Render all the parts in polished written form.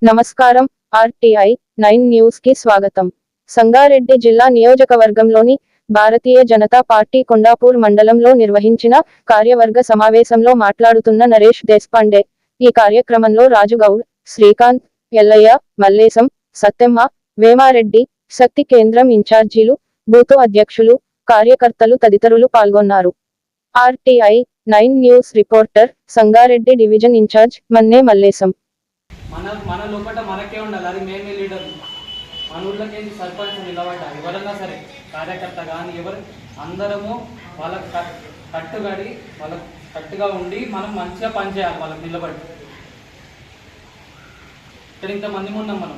నమస్కారం. RTI 9 news కి స్వాగతం. సంగారెడ్డి జిల్లా నియోజకవర్గంలోని భారతీయ జనతా పార్టీ కొండాపూర్ మండలంలో నిర్వహించిన కార్యవర్గ సమావేశంలో మాట్లాడుతున్న నరేష్ దేశపాండే, ఈ కార్యక్రమంలో రాజుగౌడ్, శ్రీకాంత్, ఎల్లయ్య, మల్లేశం, సత్తెమ్మ, వేమారెడ్డి, శక్తి కేంద్రం ఇన్ఛార్జీలు, బూతు అధ్యక్షులు, కార్యకర్తలు తదితరులు పాల్గొన్నారు. RTI 9 news reporter, Sangareddy division incharge Manne Mallesham. మన లోపల మనకే ఉండాలి. అది మేమే లీడర్. మన ఊళ్ళకి సర్పంచ్ నిలబడ్డా ఎవరన్నా సరే, కార్యకర్త కానీ ఎవరు, అందరము వాళ్ళకి కట్టుబడి వాళ్ళకి కట్టుగా ఉండి మనం మంచిగా పనిచేయాలి. వాళ్ళకి నిలబడి ఇక్కడ ఇంతమంది ఉన్నాం.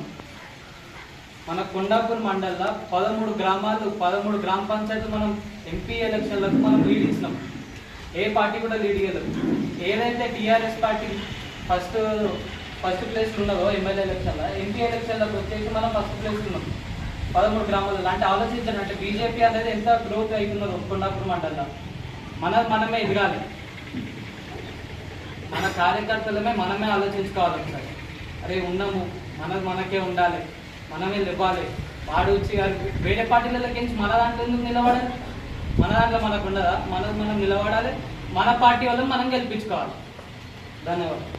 మన కొండాపూర్ మండలంలో 13 గ్రామాలు, 13 గ్రామ పంచాయతీలు మనం ఎంపీ ఎలక్షన్లకు మనం లీడ్ ఇచ్చినాం. ఏ పార్టీ కూడా లీడ్ ఇవ్వలేదు. ఏదైతే టీఆర్ఎస్ పార్టీ ఫస్ట్ ప్లేస్ ఉన్నదో ఎమ్మెల్యే ఎలక్షన్లో, ఎంపీ ఎలక్షన్లకు వచ్చేసి మనం ఫస్ట్ ప్లేస్ ఉన్నాం 13 గ్రామాలలో. అంటే ఆలోచించండి, అంటే బీజేపీ అనేది ఎంత గ్రోత్ అవుతున్నదో కొండాపూర్ మండలంలో. మనమే ఎదగాలి. మన కార్యకర్తలమే మనమే ఆలోచించుకోవాలి. ఒకసారి అరే ఉన్నాము, మనకే ఉండాలి, మనమే ఇవ్వాలి. వాడు వచ్చి వేరే పార్టీలకి మన దాంట్లో ఎందుకు నిలబడాలి? మన దాంట్లో మనకు ఉండదా? మనం నిలబడాలి. మన పార్టీ వాళ్ళని మనం గెలిపించుకోవాలి. ధన్యవాదాలు.